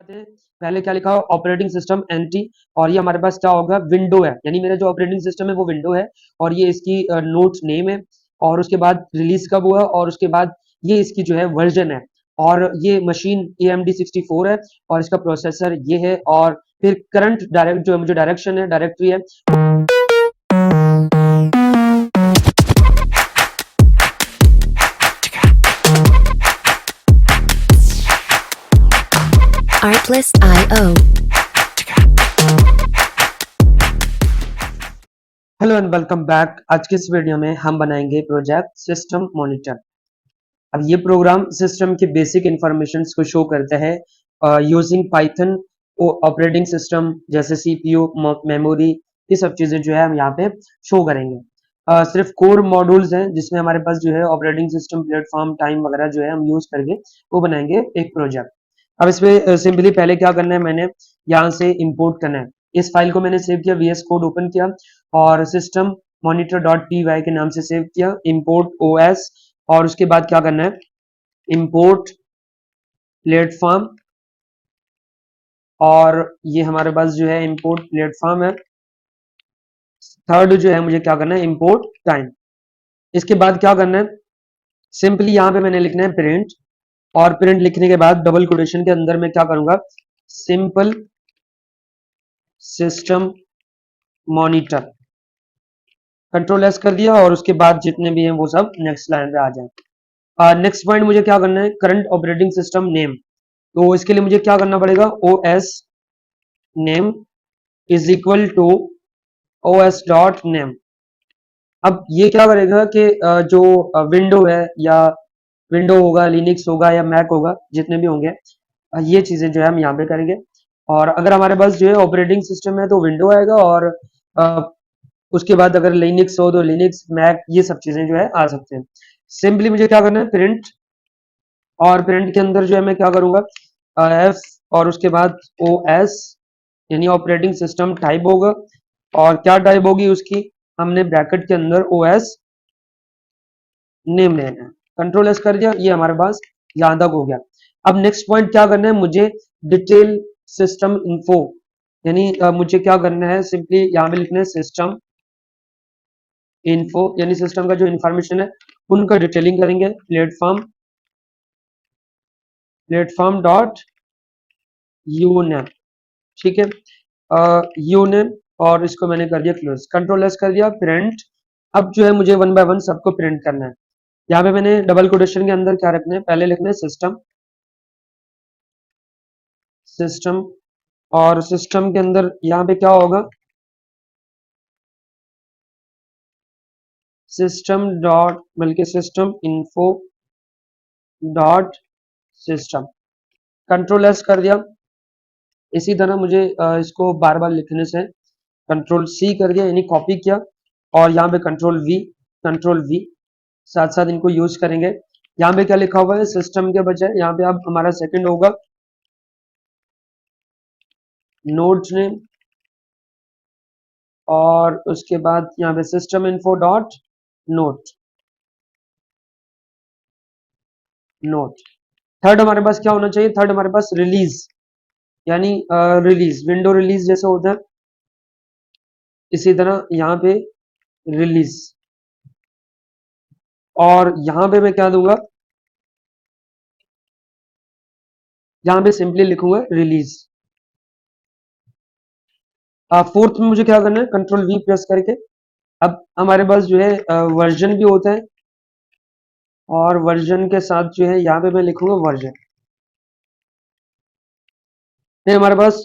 पहले क्या लिखा हो ऑपरेटिंग सिस्टम एनटी, और ये हमारे पास क्या होगा विंडो है, यानी मेरा जो ऑपरेटिंग सिस्टम है वो विंडो है, और ये इसकी नोट नेम है, और उसके बाद रिलीज कब हुआ, और उसके बाद ये इसकी जो है वर्जन है, और ये मशीन AMD64 है, और इसका प्रोसेसर ये है, और फिर करंट डायरेक्ट जो मुझे डायरेक्शन है डायरेक्टरी है। Artlist.io. Hello and welcome back. आज के इस वीडियो में हम बनाएंगे प्रोजेक्ट सिस्टम मॉनिटर। अब ये प्रोग्राम सिस्टम के बेसिक इंफॉर्मेशंस को शो करता है यूजिंग पाइथन ऑपरेटिंग सिस्टम, जैसे CPU, मेमोरी, ये सब चीजें जो है हम यहाँ पे शो करेंगे। सिर्फ कोर मॉड्यूल्स हैं जिसमें हमारे पास जो है ऑपरेटिंग सिस्टम, प्लेटफॉर्म, टाइम वगैरह जो है हम यूज करके वो बनाएंगे एक प्रोजेक्ट। अब इसमें सिंपली पहले क्या करना है, मैंने यहाँ से इंपोर्ट करना है। इस फाइल को मैंने सेव किया, VS कोड ओपन किया और सिस्टम monitor.py के नाम से सेव किया, इंपोर्ट OS, और उसके बाद क्या करना है, इंपोर्ट प्लेटफॉर्म, और ये हमारे पास जो है इंपोर्ट प्लेटफॉर्म है। थर्ड जो है मुझे क्या करना है, इंपोर्ट टाइम। इसके बाद क्या करना है, सिंपली यहाँ पे मैंने लिखना है प्रिंट, और प्रिंट लिखने के बाद डबल कोटेशन के अंदर मैं क्या करूंगा, simple system monitor, control S कर दिया, और उसके बाद जितने भी हैं वो सब नेक्स्ट लाइन पे आ जाए। नेक्स्ट पॉइंट मुझे क्या करना है, करंट ऑपरेटिंग सिस्टम नेम। तो इसके लिए मुझे क्या करना पड़ेगा, OS name is equal to OS dot name. अब ये क्या करेगा कि जो विंडो है, या विंडो होगा, लिनक्स होगा, या मैक होगा, जितने भी होंगे, ये चीजें जो है हम यहाँ पे करेंगे। और अगर हमारे पास जो है ऑपरेटिंग सिस्टम है तो विंडो आएगा, और उसके बाद अगर लिनक्स हो तो लिनक्स, मैक, ये सब चीजें जो है आ सकते हैं। सिंपली मुझे क्या करना है, प्रिंट, और प्रिंट के अंदर जो है मैं क्या करूंगा, F, और उसके बाद OS, यानी ऑपरेटिंग सिस्टम टाइप होगा, और क्या टाइप होगी उसकी, हमने ब्रैकेट के अंदर OS नेम लेना है। कंट्रोल एस कर दिया, ये हमारे पास यहां तक हो गया। अब नेक्स्ट पॉइंट क्या करना है, मुझे डिटेल सिस्टम इन्फो, यानी मुझे क्या करना है, सिंपली यहाँ पे लिखना है सिस्टम इन्फो, यानी सिस्टम का जो इंफॉर्मेशन है उनका डिटेलिंग करेंगे। प्लेटफॉर्म डॉट यूनेम, ठीक है, यूनेम, और इसको मैंने कर दिया क्लोज, कंट्रोल एस कर दिया, प्रिंट। अब जो है मुझे वन बाय वन सबको प्रिंट करना है। यहाँ पे मैंने डबल कोटेशन के अंदर क्या रखना है, पहले लिखना है सिस्टम, सिस्टम, और सिस्टम के अंदर यहाँ पे क्या होगा, सिस्टम डॉट, बल्कि system info dot system, control S कर दिया। इसी तरह मुझे इसको बार बार लिखने से कंट्रोल C कर दिया, यानी कॉपी किया, और यहाँ पे कंट्रोल V, साथ साथ इनको यूज करेंगे। यहाँ पे क्या लिखा हुआ है, सिस्टम के बजाय यहाँ पे अब हमारा सेकंड होगा नोड नेम, और उसके बाद यहाँ पे system info dot note note. Third हमारे पास क्या होना चाहिए, थर्ड हमारे पास रिलीज, यानी रिलीज, विंडो रिलीज जैसे होता है, इसी तरह यहाँ पे रिलीज, और यहाँ पे मैं क्या दूंगा, यहाँ पे सिंपली लिखूंगा रिलीज। फोर्थ में मुझे क्या करना है, कंट्रोल V प्रेस करके, अब हमारे पास जो है वर्जन भी होता है, और वर्जन के साथ जो है यहाँ पे मैं लिखूंगा वर्जन। फिर हमारे पास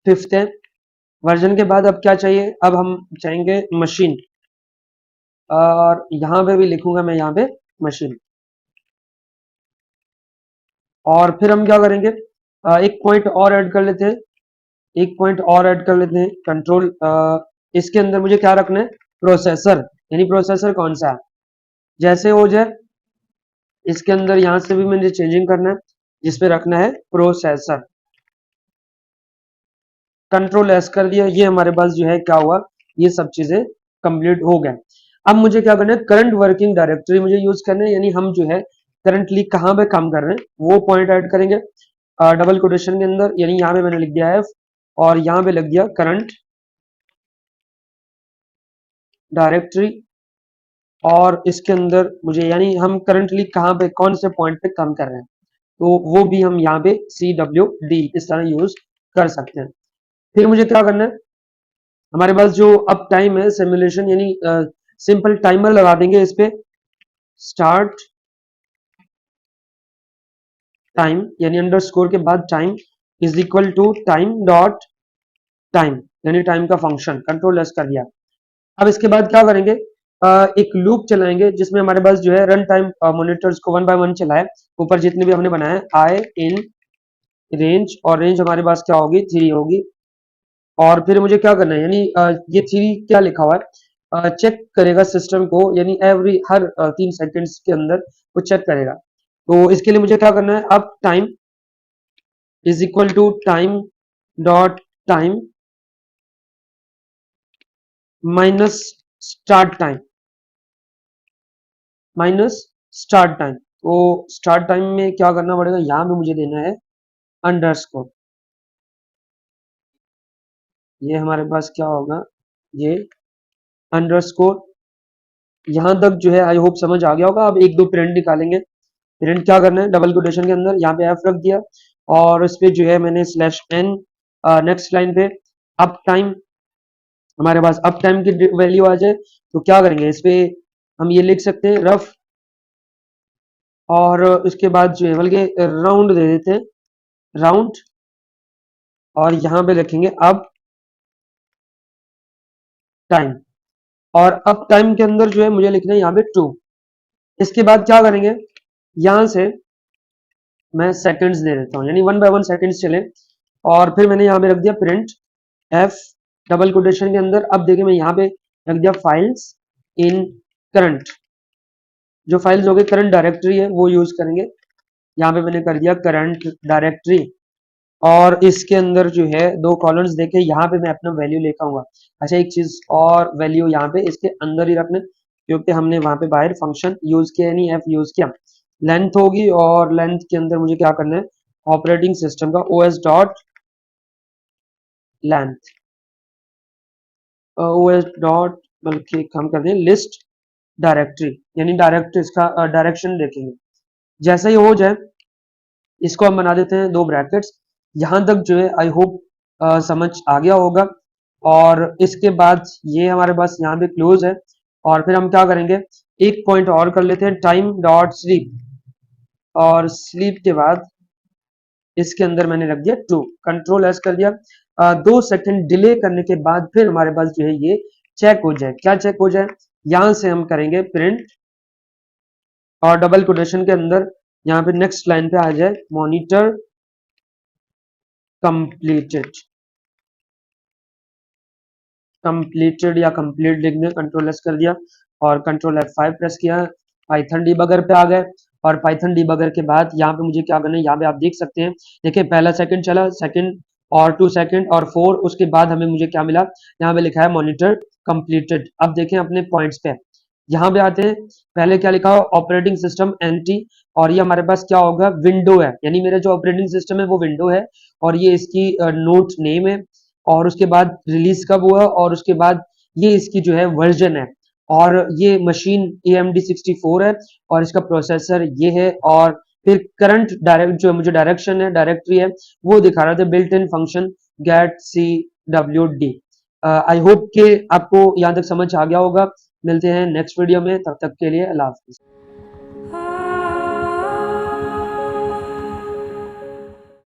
फिफ्थ है, वर्जन के बाद अब क्या चाहिए, अब हम चाहेंगे मशीन, और यहाँ पे भी लिखूंगा मैं यहाँ पे मशीन। और फिर हम क्या करेंगे, एक पॉइंट और ऐड कर लेते हैं, एक पॉइंट और ऐड कर लेते हैं, कंट्रोल, इसके अंदर मुझे क्या रखना है, प्रोसेसर, यानी प्रोसेसर कौन सा है, जैसे हो जाए इसके अंदर यहां से भी मुझे चेंजिंग करना है, जिसपे रखना है प्रोसेसर, कंट्रोल एस कर दिया। ये हमारे पास जो है क्या हुआ, ये सब चीजें कंप्लीट हो गए। अब मुझे क्या करना है, करंट वर्किंग डायरेक्टरी मुझे यूज करना है, यानी हम जो है करंटली कहां पे काम कर रहे हैं वो पॉइंट ऐड करेंगे। डबल कोटेशन के अंदर, यानी यहाँ पे मैंने लिख दिया एफ और यहाँ पे लिख दिया करंट डायरेक्टरी, और इसके अंदर मुझे, यानी हम करंटली कहाँ पे कौन से पॉइंट पे काम कर रहे हैं, तो वो भी हम यहाँ पे CWD इस तरह यूज कर सकते हैं। फिर मुझे क्या करना है, हमारे पास जो अब टाइम है सिमुलेशन, यानी सिंपल टाइमर लगा देंगे इस पे, स्टार्ट टाइम, यानी अंडरस्कोर के बाद time is equal to time dot time, यानी टाइम का फंक्शन कंट्रोल एस कर दिया। अब इसके बाद क्या करेंगे, एक लूप चलाएंगे जिसमें हमारे पास जो है रन टाइम मॉनिटर्स को 1 बाय 1 चलाए, ऊपर जितने भी हमने बनाए आई इन रेंज, और रेंज हमारे पास क्या होगी 3 होगी। और फिर मुझे क्या करना है, यानी ये 3 क्या लिखा हुआ है, चेक करेगा सिस्टम को, यानी एवरी हर 3 सेकंड्स के अंदर वो चेक करेगा। तो इसके लिए मुझे क्या करना है, अब time is equal to time dot time minus start time, minus start time. तो स्टार्ट टाइम में क्या करना पड़ेगा, यहां पे मुझे देना है अंडरस्कोर, ये हमारे पास क्या होगा, ये अंडरस्कोर। यहां तक जो है आई होप समझ आ गया होगा। अब एक दो प्रिंट निकालेंगे। प्रिंट क्या करना है, डबल कोटेशन के अंदर यहाँ पे एफ रख दिया, और उस पे जो है मैंने स्लैश एन, नेक्स्ट लाइन पे अप टाइम, हमारे पास अप टाइम की वैल्यू आ जाए तो क्या करेंगे, इस पे हम ये लिख सकते हैं रफ, और उसके बाद जो है बल्कि राउंड दे देते हैं, राउंड, और यहाँ पे लिखेंगे अब टाइम, और अब टाइम के अंदर जो है मुझे लिखना है यहाँ पे 2। इसके बाद क्या करेंगे, यहां से मैं सेकंड्स दे देता हूँ, यानी 1 बाय 1 सेकंड्स चले, और फिर मैंने यहाँ पे रख दिया प्रिंट एफ डबल कोटेशन के अंदर। अब देखिए मैं यहाँ पे रख दिया फाइल्स इन करंट, जो फाइल्स हो गए करंट डायरेक्टरी है वो यूज करेंगे। यहाँ पे मैंने कर दिया करंट डायरेक्टरी, और इसके अंदर जो है 2 कॉलम्स देके यहाँ पे मैं अपना वैल्यू लेकर आऊंगा। अच्छा एक चीज और, वैल्यू यहाँ पे इसके अंदर ही रखना, क्योंकि हमने वहां पे बाहर फंक्शन यूज किया नहीं, एफ यूज किया। लेंथ होगी, और लेंथ के अंदर मुझे क्या करना है, ऑपरेटिंग सिस्टम का OS dot length, OS dot, बल्कि हम कर दें लिस्ट डायरेक्टरी, यानी डायरेक्ट इसका डायरेक्शन देखेंगे। जैसे ही हो जाए इसको हम बना देते हैं 2 ब्रैकेट्स। यहां तक जो है आई होप समझ आ गया होगा। और इसके बाद ये हमारे पास यहाँ पे क्लोज है, और फिर हम क्या करेंगे, एक पॉइंट और कर लेते हैं टाइम डॉट स्लीप, और स्लीप के बाद इसके अंदर मैंने रख दिया 2, कंट्रोल एस कर दिया। 2 सेकंड डिले करने के बाद फिर हमारे पास जो है ये चेक हो जाए, क्या चेक हो जाए, यहां से हम करेंगे प्रिंट, और डबल कोटेशन के अंदर यहाँ पे नेक्स्ट लाइन पे आ जाए मॉनिटर कंप्लीटेड, कंप्लीटेड या कंप्लीट लिख दें, कंट्रोल एस कर दिया और कंट्रोल F5 प्रेस किया, पाइथन डीबगर पे आ गए। और पाइथन डीबगर के बाद यहाँ पे मुझे क्या करना है, यहाँ पे आप देख सकते हैं, देखिए पहला सेकंड चला, सेकंड और 2 सेकंड और 4, उसके बाद हमें मुझे क्या मिला, यहाँ पे लिखा है मॉनिटर कंप्लीटेड। अब देखें अपने पॉइंट्स पे, यहाँ पे आते हैं, पहले क्या लिखा हो ऑपरेटिंग सिस्टम एनटी, और ये हमारे पास क्या होगा विंडो है, यानी मेरा जो ऑपरेटिंग सिस्टम है वो विंडो है, और ये इसकी नोट नेम है, और उसके बाद रिलीज कब हुआ, और उसके बाद ये इसकी जो है वर्जन है, और ये मशीन AMD 64 है, और इसका प्रोसेसर ये है, और फिर करंट डायरेक्ट जो मुझे डायरेक्शन है डायरेक्टरी है वो दिखा रहा था built in function get CWD। I hope कि आपको यहाँ तक समझ आ गया होगा। मिलते हैं नेक्स्ट वीडियो में, तब तक के लिए अल्लाह हाफिज।